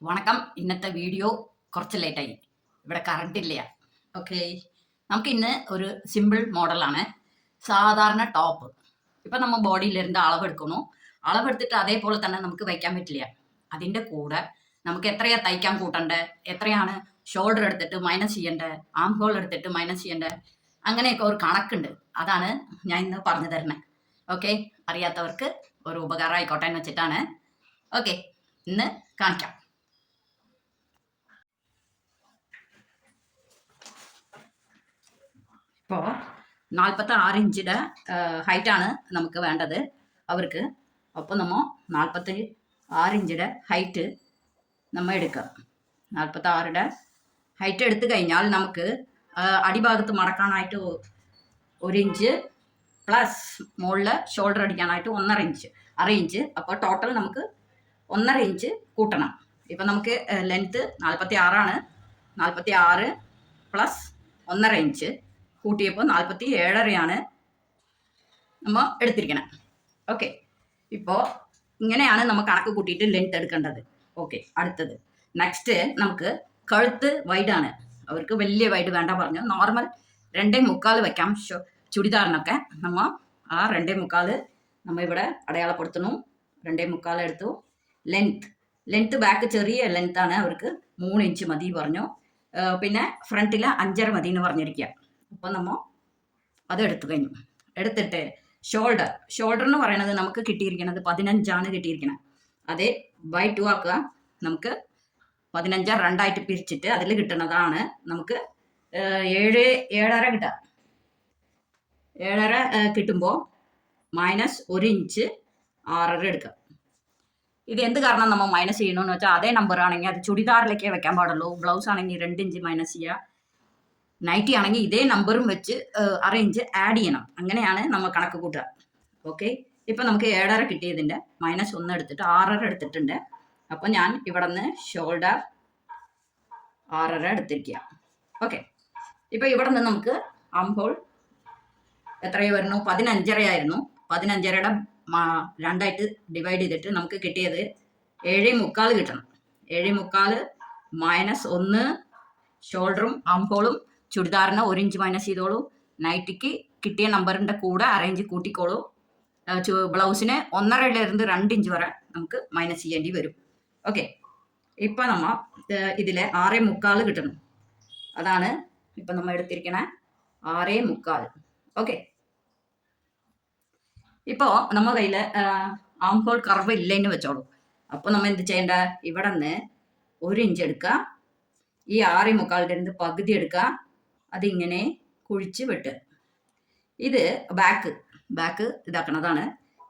വണക്കം. ഇന്നത്തെ വീഡിയോ കുറച്ച് ലേറ്റായി, ഇവിടെ കറണ്ട് ഇല്ല. ഓക്കെ, നമുക്ക് ഇന്ന് ഒരു സിമ്പിൾ മോഡലാണ്. സാധാരണ ടോപ്പ് ഇപ്പം നമ്മൾ ബോഡിയിലിരുന്ന് അളവെടുക്കുന്നു. അളവെടുത്തിട്ട് അതേപോലെ തന്നെ നമുക്ക് വയ്ക്കാൻ പറ്റില്ല. അതിൻ്റെ കൂടെ നമുക്ക് എത്രയാ തയ്ക്കാൻ കൂട്ടണ്ടേ, എത്രയാണ് ഷോൾഡർ എടുത്തിട്ട് മൈനസ് ചെയ്യേണ്ടത്, ആം ഹോൾ എടുത്തിട്ട് മൈനസ് ചെയ്യേണ്ടത്, അങ്ങനെയൊക്കെ ഒരു കണക്കുണ്ട്. അതാണ് ഞാൻ ഇന്ന് പറഞ്ഞു തരുന്നത്. ഓക്കെ, അറിയാത്തവർക്ക് ഒരു ഉപകാരം ആയിക്കോട്ടെ എന്ന് വെച്ചിട്ടാണ്. ഓക്കെ, ഇന്ന് കാണിക്കാം. ഇപ്പോൾ 46 ഇഞ്ചിൻ്റെ ഹൈറ്റാണ് നമുക്ക് വേണ്ടത് അവർക്ക്. അപ്പോൾ നമ്മൾ 46 ഇഞ്ചിൻ്റെ ഹൈറ്റ് നമ്മൾ എടുക്കുക. 46യുടെ ഹൈറ്റ് എടുത്തു കഴിഞ്ഞാൽ നമുക്ക് അടിഭാഗത്ത് മടക്കാനായിട്ട് 1 ഇഞ്ച് പ്ലസ് മുകളിൽ ഷോൾഡർ അടിക്കാനായിട്ട് 1.5 ഇഞ്ച്, 6 ഇഞ്ച്. അപ്പോൾ ടോട്ടൽ നമുക്ക് 1.5 ഇഞ്ച് കൂട്ടണം. ഇപ്പം നമുക്ക് ലെങ്ത്ത് 46 46 പ്ലസ് 1.5 ഇഞ്ച് കൂട്ടിയപ്പോൾ 47.5 നമ്മൾ എടുത്തിരിക്കണം. ഓക്കെ, ഇപ്പോൾ ഇങ്ങനെയാണ് നമ്മൾ കണക്ക് കൂട്ടിയിട്ട് ലെങ്ത് എടുക്കേണ്ടത്. ഓക്കെ, അടുത്തത് നെക്സ്റ്റ് നമുക്ക് കഴുത്ത് വൈഡാണ്. അവർക്ക് വലിയ വൈഡ് വേണ്ട പറഞ്ഞു. നോർമൽ 2.25 വയ്ക്കാം. ചുടിദാറിനൊക്കെ നമ്മൾ ആ 2.25 നമ്മൾ ഇവിടെ അടയാളപ്പെടുത്തുന്നു. 2.25 എടുത്തു. ലെങ്ത്ത് ബാക്ക് ചെറിയ ലെങ്ത്താണ്, അവർക്ക് 3 ഇഞ്ച് മതി പറഞ്ഞു. പിന്നെ ഫ്രണ്ടിൽ 5.5 മതി എന്ന് പറഞ്ഞിരിക്കുക. അപ്പോൾ നമ്മൾ അത് എടുത്തു കഴിഞ്ഞു. എടുത്തിട്ട് ഷോൾഡർ എന്ന് പറയുന്നത് നമുക്ക് കിട്ടിയിരിക്കുന്നത് 15 കിട്ടിയിരിക്കുന്നത്. അതേ ബൈ 2 ആക്കുക. നമുക്ക് 15 2ആയിട്ട് പിരിച്ചിട്ട് അതിൽ കിട്ടുന്നതാണ് നമുക്ക് 7.5 കിട്ടുക. 7.5 കിട്ടുമ്പോൾ മൈനസ് 1 ഇഞ്ച് 6.5 എടുക്കുക. ഇത് എന്ത് കാരണം നമ്മൾ മൈനസ് ചെയ്യണമെന്ന് വെച്ചാൽ അതേ നമ്പർ ആണെങ്കിൽ അത് ചുടിദാറിലേക്കേ വെക്കാൻ പാടുള്ളൂ. ബ്ലൗസ് ആണെങ്കിൽ 2 ഇഞ്ച് മൈനസ് ചെയ്യുക. നൈറ്റി ആണെങ്കിൽ ഇതേ നമ്പറും വെച്ച് 6 ഇഞ്ച് ആഡ് ചെയ്യണം. അങ്ങനെയാണ് നമ്മൾ കണക്ക് കൂട്ടുക. ഓക്കെ, ഇപ്പം നമുക്ക് 7.5 കിട്ടിയതിൻ്റെ മൈനസ് 1 എടുത്തിട്ട് 6.5 എടുത്തിട്ടുണ്ട്. അപ്പോൾ ഞാൻ ഇവിടെ നിന്ന് ഷോൾഡർ 6.5 എടുത്തിരിക്കുക. ഓക്കെ, ഇപ്പോൾ ഇവിടെ നിന്ന് നമുക്ക് ആം ഹോൾ എത്രയായിരുന്നു? 15.5 ആയിരുന്നു. 15.5യുടെ 2ആയിട്ട് ഡിവൈഡ് ചെയ്തിട്ട് നമുക്ക് കിട്ടിയത് 7.25 കിട്ടണം. 7.25 മൈനസ് 1 ഷോൾഡറും ആം ഹോളും. ചുടിദാറിന് 1 ഇഞ്ച് മൈനസ് ചെയ്തോളൂ. നൈറ്റിക്ക് കിട്ടിയ നമ്പറിൻ്റെ കൂടെ 1/2 ഇഞ്ച് കൂട്ടിക്കോളൂ. ബ്ലൗസിന് 1.5 2 ഇഞ്ച് വരെ നമുക്ക് മൈനസ് ചെയ്യേണ്ടി വരും. ഓക്കെ, ഇപ്പം നമ്മൾ ഇതിൽ 6.25 കിട്ടണം. അതാണ് ഇപ്പം നമ്മൾ എടുത്തിരിക്കണ 6.25. ഓക്കെ, ഇപ്പോൾ നമ്മൾ കയ്യിൽ ആം ഹോൾ കർവ് ഇല്ലെന്ന് വെച്ചോളൂ. അപ്പോൾ നമ്മൾ എന്ത് ചെയ്യേണ്ട? ഇവിടെ നിന്ന് 1 ഇഞ്ച് എടുക്കുക. ഈ 6.25 പകുതി എടുക്കുക. അതിങ്ങനെ കുഴിച്ച് വെട്ടുക. ഇത് ബാക്ക് ഇതാക്കണതാണ്.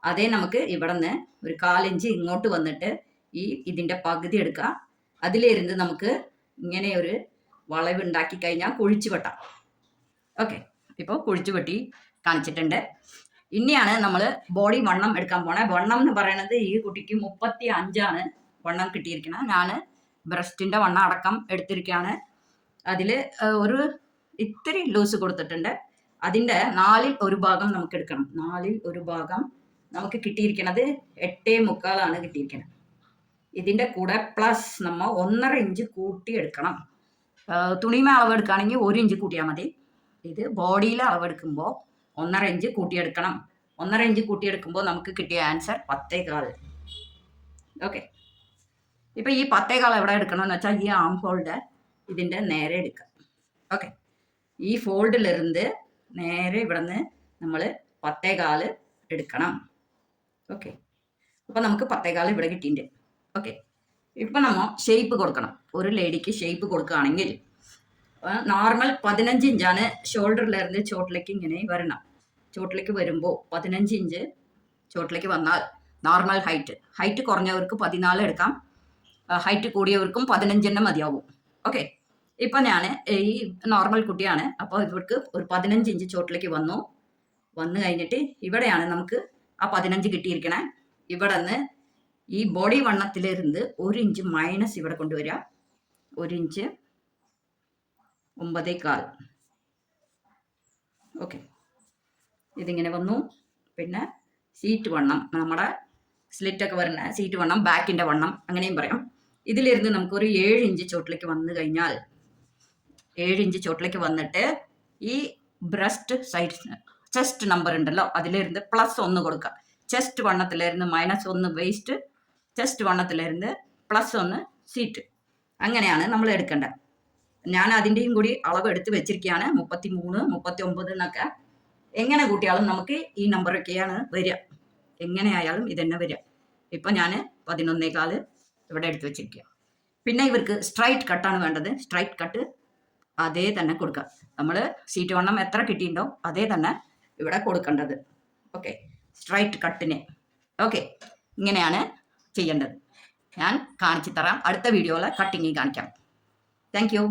അതേ നമുക്ക് ഇവിടെ നിന്ന് ഒരു 1/4 ഇഞ്ച് ഇങ്ങോട്ട് വന്നിട്ട് ഇതിൻ്റെ പകുതി എടുക്കുക. അതിലിരുന്ന് നമുക്ക് ഇങ്ങനെ ഒരു വളവ് ഉണ്ടാക്കി കഴിഞ്ഞാൽ കുഴിച്ച് വെട്ടാം. ഓക്കെ, ഇപ്പോൾ കുഴിച്ച് വെട്ടി കാണിച്ചിട്ടുണ്ട്. ഇനിയാണ് നമ്മൾ ബോഡി വണ്ണം എടുക്കാൻ പോണേ. വണ്ണം എന്ന് പറയുന്നത് ഈ കുട്ടിക്ക് 35 വണ്ണം കിട്ടിയിരിക്കണം. ഞാൻ ബ്രസ്റ്റിൻ്റെ വണ്ണം അടക്കം എടുത്തിരിക്കുകയാണ്. അതിൽ ഒരു ഇത്തിരി ലൂസ് കൊടുത്തിട്ടുണ്ട്. അതിൻ്റെ 4ൽ 1 ഭാഗം നമുക്ക് എടുക്കണം. 4ൽ 1 ഭാഗം നമുക്ക് കിട്ടിയിരിക്കുന്നത് 8.25 കിട്ടിയിരിക്കുന്നത്. ഇതിൻ്റെ കൂടെ പ്ലസ് നമ്മൾ 1.5 ഇഞ്ച് കൂട്ടി എടുക്കണം. തുണിമ അളവെടുക്കുകയാണെങ്കിൽ 1 ഇഞ്ച് കൂട്ടിയാൽ മതി. ഇത് ബോഡിയിൽ അളവെടുക്കുമ്പോൾ 1.5 ഇഞ്ച് കൂട്ടിയെടുക്കണം. 1.5 ഇഞ്ച് കൂട്ടിയെടുക്കുമ്പോൾ നമുക്ക് കിട്ടിയ ആൻസർ 10.25. ഓക്കെ, ഇപ്പം ഈ 10.25 എവിടെ എടുക്കണമെന്ന് വെച്ചാൽ ഈ ആം ഹോളിൻ്റെ ഇതിൻ്റെ നേരെ എടുക്കുക. ഓക്കെ, ഈ ഫോൾഡിലിരുന്ന് നേരെ ഇവിടെ നിന്ന് നമ്മൾ 10.25 എടുക്കണം. ഓക്കെ, അപ്പോൾ നമുക്ക് 10.25 ഇവിടെ കിട്ടിയിട്ടുണ്ട്. ഓക്കെ, ഇപ്പം നമ്മൾ ഷേപ്പ് കൊടുക്കണം. ഒരു ലേഡിക്ക് ഷേപ്പ് കൊടുക്കുകയാണെങ്കിൽ നോർമൽ 15 ഇഞ്ചാണ് ഷോൾഡറിലിരുന്ന് ചോട്ടിലേക്ക് ഇങ്ങനെ വരണം. ചോട്ടിലേക്ക് വരുമ്പോൾ 15 ഇഞ്ച് ചോട്ടിലേക്ക് വന്നാൽ നോർമൽ ഹൈറ്റ് കുറഞ്ഞവർക്ക് 14 എടുക്കാം. ഹൈറ്റ് കൂടിയവർക്കും 15 മതിയാവും. ഓക്കെ, ഇപ്പം ഞാൻ ഈ നോർമൽ കുട്ടിയാണ്. അപ്പോൾ ഇവർക്ക് ഒരു 15 ഇഞ്ച് ചോട്ടിലേക്ക് വന്നു കഴിഞ്ഞിട്ട് ഇവിടെയാണ് നമുക്ക് ആ 15 കിട്ടിയിരിക്കണേ. ഇവിടെ നിന്ന് ഈ ബോഡി വണ്ണത്തിലിരുന്ന് 1 ഇഞ്ച് മൈനസ് ഇവിടെ കൊണ്ടുവരിക. 1 ഇഞ്ച് 9.25. ഓക്കെ, ഇതിങ്ങനെ വന്നു. പിന്നെ സീറ്റ് വണ്ണം, നമ്മുടെ സ്ലിറ്റൊക്കെ വരുന്ന സീറ്റ് വണ്ണം, ബാക്കിൻ്റെ വണ്ണം അങ്ങനെയും പറയാം. ഇതിലിരുന്ന് നമുക്കൊരു 7 ഇഞ്ച് ചോട്ടിലേക്ക് വന്നു കഴിഞ്ഞാൽ 7 ഇഞ്ച് ചോട്ടിലേക്ക് വന്നിട്ട് ഈ ബ്രസ്റ്റ് സൈഡ് ചെസ്റ്റ് നമ്പർ ഉണ്ടല്ലോ അതിലിരുന്ന് +1 കൊടുക്കുക. ചെസ്റ്റ് വണ്ണത്തിലിരുന്ന് -1 വേസ്റ്റ്, ചെസ്റ്റ് വണ്ണത്തിലിരുന്ന് +1 സീറ്റ്. അങ്ങനെയാണ് നമ്മൾ എടുക്കേണ്ടത്. ഞാൻ അതിൻ്റെയും കൂടി അളവ് എടുത്ത് വെച്ചിരിക്കുകയാണ്. 33, 39 എന്നൊക്കെ എങ്ങനെ കൂട്ടിയാലും നമുക്ക് ഈ നമ്പറൊക്കെയാണ് വരിക. എങ്ങനെയായാലും ഇതന്നെ വരിക. ഇപ്പം ഞാൻ 11.25 ഇവിടെ എടുത്ത് വെച്ചിരിക്കുക. പിന്നെ ഇവർക്ക് സ്ട്രൈറ്റ് കട്ടാണ് വേണ്ടത്. സ്ട്രൈറ്റ് കട്ട് അതേ തന്നെ കൊടുക്കുക. നമ്മൾ സീറ്റ് വണ്ണം എത്ര കിട്ടിയിട്ടുണ്ടോ അതേ തന്നെ ഇവിടെ കൊടുക്കേണ്ടത്. Okay, straight കട്ടിന്. ഓക്കെ, ഇങ്ങനെയാണ് ചെയ്യേണ്ടത്. ഞാൻ കാണിച്ചു തരാം. അടുത്ത വീഡിയോയിൽ കട്ടിങ് കാണിക്കാം. Thank you.